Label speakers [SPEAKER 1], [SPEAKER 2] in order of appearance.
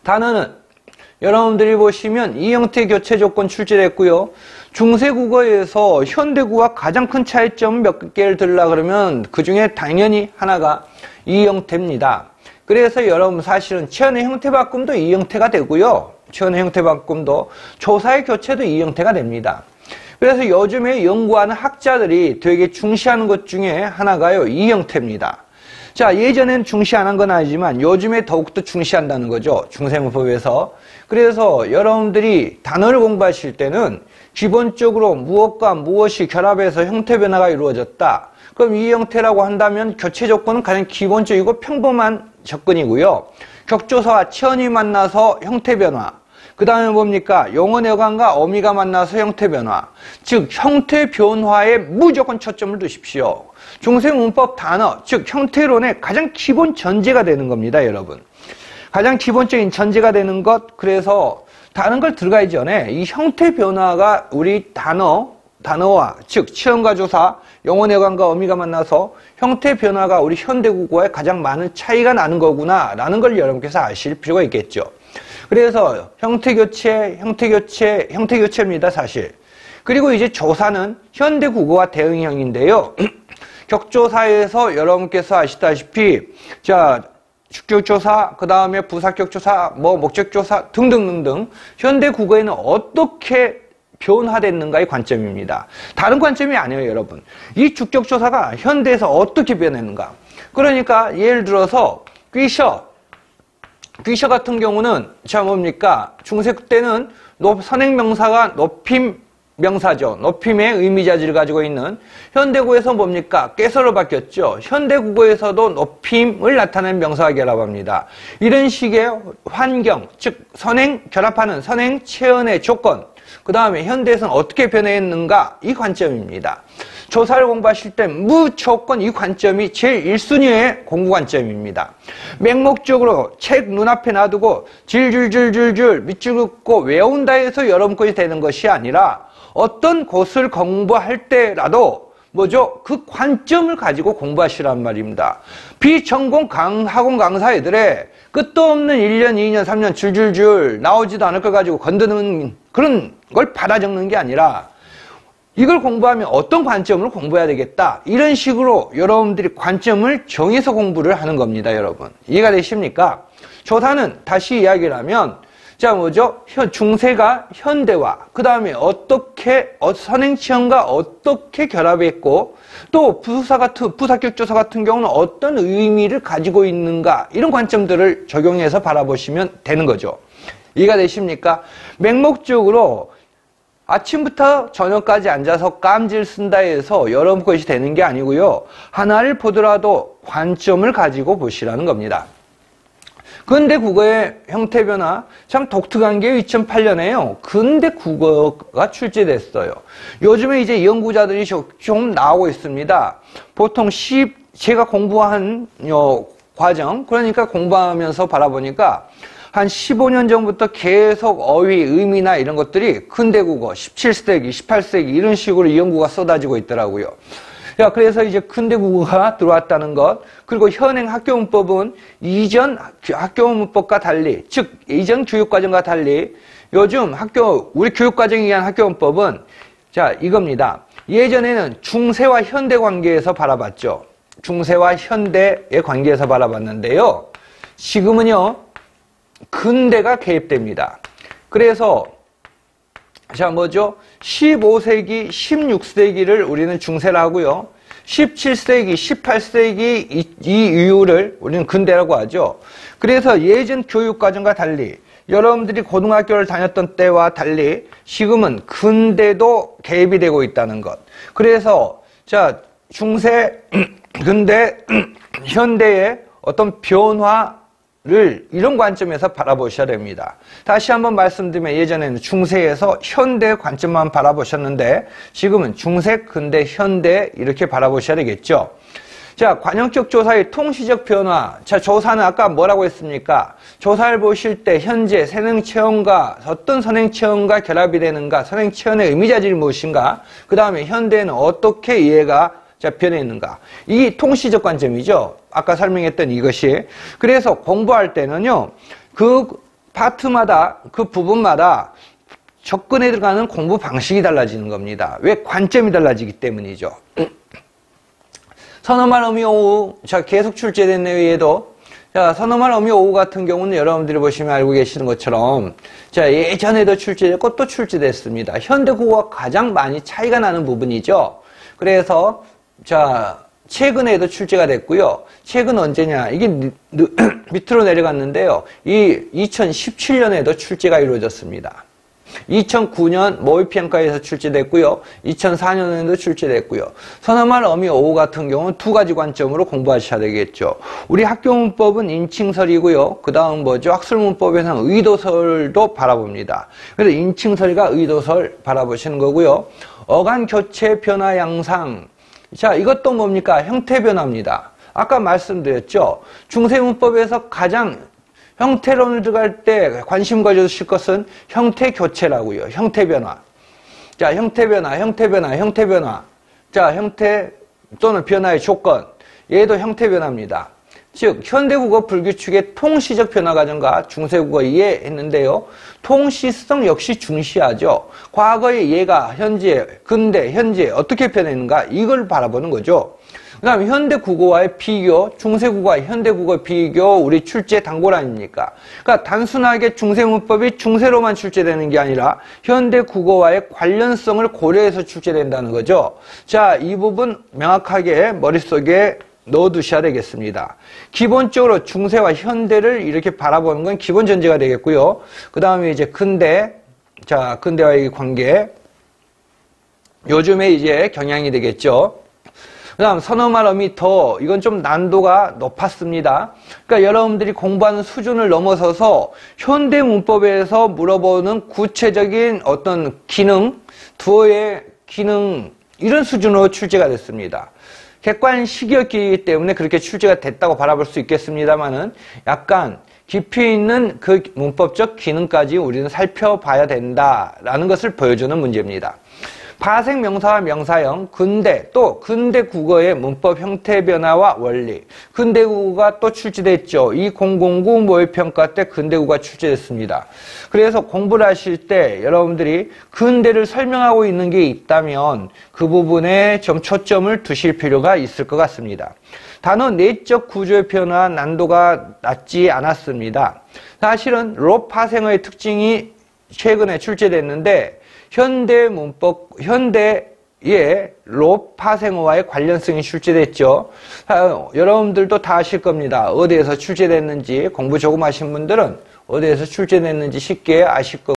[SPEAKER 1] 단어는 여러분들이 보시면 이 형태의 교체 조건 출제됐고요. 중세국어에서 현대국어와 가장 큰 차이점 몇 개를 들라 그러면 그 중에 당연히 하나가 이 형태입니다. 그래서 여러분 사실은 치연의 형태 바꿈도 이 형태가 되고요. 치연의 형태 바꿈도 조사의 교체도 이 형태가 됩니다. 그래서 요즘에 연구하는 학자들이 되게 중시하는 것 중에 하나가요. 이 형태입니다. 자, 예전엔 중시 안 한 건 아니지만 요즘에 더욱더 중시한다는 거죠. 중세문법에서. 그래서 여러분들이 단어를 공부하실 때는 기본적으로 무엇과 무엇이 결합해서 형태 변화가 이루어졌다. 그럼 이 형태라고 한다면 교체 조건은 가장 기본적이고 평범한 접근이고요. 격조사와 치연이 만나서 형태 변화. 그 다음에 뭡니까? 용언 여관과 어미가 만나서 형태 변화. 즉 형태 변화에 무조건 초점을 두십시오. 중세문법 단어, 즉 형태론의 가장 기본 전제가 되는 겁니다, 여러분. 가장 기본적인 전제가 되는 것. 그래서 다른 걸 들어가기 전에 이 형태 변화가 우리 단어와 즉 치연과 조사, 용언 여관과 어미가 만나서 형태 변화가 우리 현대국어에 가장 많은 차이가 나는 거구나 라는 걸 여러분께서 아실 필요가 있겠죠. 그래서 형태교체입니다, 사실. 그리고 이제 조사는 현대국어와 대응형인데요. 격조사에서 여러분께서 아시다시피, 자, 주격조사, 그 다음에 부사격조사, 목적조사 등등등등 현대국어에는 어떻게 변화됐는가의 관점입니다. 다른 관점이 아니에요, 여러분. 이 주격조사가 현대에서 어떻게 변했는가. 그러니까 예를 들어서 귀셔 같은 경우는 자 뭡니까? 중세 때는 선행명사가 높임 명사죠. 높임의 의미자질을 가지고 있는. 현대국어에서 뭡니까? 깨서로 바뀌었죠. 현대국어에서도 높임을 나타내는 명사가 결합합니다. 이런 식의 환경, 즉 선행 결합하는 선행 체언의 조건, 그 다음에 현대에서는 어떻게 변했는가, 이 관점입니다. 조사를 공부하실 때 무조건 이 관점이 제일 1순위의 공부 관점입니다. 맹목적으로 책 눈앞에 놔두고 질줄줄줄줄 밑줄 긋고 외운다 해서 여러분 것이 되는 것이 아니라 어떤 곳을 공부할 때라도 뭐죠? 그 관점을 가지고 공부하시란 말입니다. 비전공 학원 강사 애들의 끝도 없는 1년, 2년, 3년 줄줄줄 나오지도 않을 걸 가지고 건드는 그런 걸 받아 적는 게 아니라 이걸 공부하면 어떤 관점으로 공부해야 되겠다. 이런 식으로 여러분들이 관점을 정해서 공부를 하는 겁니다, 여러분. 이해가 되십니까? 조사는 다시 이야기를 하면 자 뭐죠? 중세가 현대와 그 다음에 어떻게 선행치연과 어떻게 결합했고 또 부사격조사 같은 경우는 어떤 의미를 가지고 있는가 이런 관점들을 적용해서 바라보시면 되는 거죠. 이해가 되십니까? 맹목적으로 아침부터 저녁까지 앉아서 깜질 쓴다 해서 여러분 것이 되는 게 아니고요. 하나를 보더라도 관점을 가지고 보시라는 겁니다. 근대 국어의 형태 변화 참 독특한 게 2008년에요. 근대 국어가 출제됐어요. 요즘에 이제 연구자들이 좀 나오고 있습니다. 보통 제가 공부한 과정, 그러니까 공부하면서 바라보니까 한 15년 전부터 계속 어휘, 의미나 이런 것들이 근대 국어, 17세기, 18세기 이런 식으로 연구가 쏟아지고 있더라고요. 그래서 이제 근대 국어가 들어왔다는 것, 그리고 현행 학교문법은 이전 학교문법과 달리, 즉 이전 교육과정과 달리 요즘 우리 교육과정에 의한 학교문법은 자 이겁니다. 예전에는 중세와 현대 관계에서 바라봤죠. 중세와 현대의 관계에서 바라봤는데요. 지금은요 근대가 개입됩니다. 그래서 자 뭐죠? 15세기, 16세기를 우리는 중세라 하고요. 17세기, 18세기 이 이후를 우리는 근대라고 하죠. 그래서 예전 교육과정과 달리 여러분들이 고등학교를 다녔던 때와 달리 지금은 근대도 개입이 되고 있다는 것. 그래서 자 중세, 근대, 현대의 어떤 변화를 이런 관점에서 바라보셔야 됩니다. 다시 한번 말씀드리면 예전에는 중세에서 현대 관점만 바라보셨는데 지금은 중세, 근대, 현대 이렇게 바라보셔야 되겠죠. 자, 관형적 조사의 통시적 변화. 자, 조사는 아까 뭐라고 했습니까? 조사를 보실 때 현재 선행체험과 어떤 선행체험과 결합이 되는가, 선행체험의 의미자질이 무엇인가, 그 다음에 현대에는 어떻게 이해가 변해있는가. 이 통시적 관점이죠. 아까 설명했던 이것이. 그래서 공부할 때는요, 그 파트마다 그 부분마다 접근에 들어가는 공부 방식이 달라지는 겁니다. 왜? 관점이 달라지기 때문이죠. 선어말 어미 오우, 자, 계속 출제된 내외에도, 자, 선어말 어미 오우 같은 경우는 여러분들이 보시면 알고 계시는 것처럼, 자, 예전에도 출제됐고 또 출제됐습니다. 현대 국어가 가장 많이 차이가 나는 부분이죠. 그래서, 자, 최근에도 출제가 됐고요. 최근 언제냐? 이게 밑으로 내려갔는데요. 이 2017년에도 출제가 이루어졌습니다. 2009년 모의평가에서 출제됐고요. 2004년에도 출제됐고요. 선어말 어미 어우 같은 경우는 두 가지 관점으로 공부하셔야 되겠죠. 우리 학교문법은 인칭설이고요. 그 다음 뭐죠? 학술문법에서는 의도설도 바라봅니다. 그래서 인칭설과 의도설 바라보시는 거고요. 어간 교체 변화 양상. 자, 이것도 뭡니까? 형태 변화입니다. 아까 말씀드렸죠. 중세문법에서 가장 형태론을 들어갈 때 관심 가져주실 것은 형태 교체라고요. 형태 변화. 자, 형태 변화, 형태 변화, 형태 변화. 자, 형태 또는 변화의 조건. 얘도 형태 변화입니다. 즉, 현대국어 불규칙의 통시적 변화 과정과 중세국어 이해했는데요. 통시성 역시 중시하죠. 과거의 예가 현재, 근대, 현재 어떻게 변했는가 이걸 바라보는 거죠. 그 다음에 현대국어와의 비교, 중세국어와 현대국어 비교, 우리 출제 단골 아닙니까? 그러니까 단순하게 중세문법이 중세로만 출제되는 게 아니라 현대국어와의 관련성을 고려해서 출제된다는 거죠. 자, 이 부분 명확하게 머릿속에 넣어두셔야 되겠습니다. 기본적으로 중세와 현대를 이렇게 바라보는 건 기본 전제가 되겠고요. 그 다음에 이제 근대, 자, 근대와의 관계, 요즘에 이제 경향이 되겠죠. 그 다음 선어말 어미 더, 이건 좀 난도가 높았습니다. 그러니까 여러분들이 공부하는 수준을 넘어서서 현대 문법에서 물어보는 구체적인 어떤 기능, 두어의 기능, 이런 수준으로 출제가 됐습니다. 객관식이었기 때문에 그렇게 출제가 됐다고 바라볼 수 있겠습니다만은 약간 깊이 있는 그 문법적 기능까지 우리는 살펴봐야 된다라는 것을 보여주는 문제입니다. 파생 명사와 명사형, 근대, 또 근대 국어의 문법 형태 변화와 원리. 근대 국어가 또 출제됐죠. 2009 모의평가 때 근대 국어가 출제됐습니다. 그래서 공부를 하실 때 여러분들이 근대를 설명하고 있는 게 있다면 그 부분에 좀 초점을 두실 필요가 있을 것 같습니다. 단어 내적 구조의 변화 난도가 낮지 않았습니다. 사실은 로 파생어의 특징이 최근에 출제됐는데 현대 문법, 현대의 로 파생어와의 관련성이 출제됐죠. 여러분들도 다 아실 겁니다. 어디에서 출제됐는지 공부 조금 하신 분들은 어디에서 출제됐는지 쉽게 아실 거고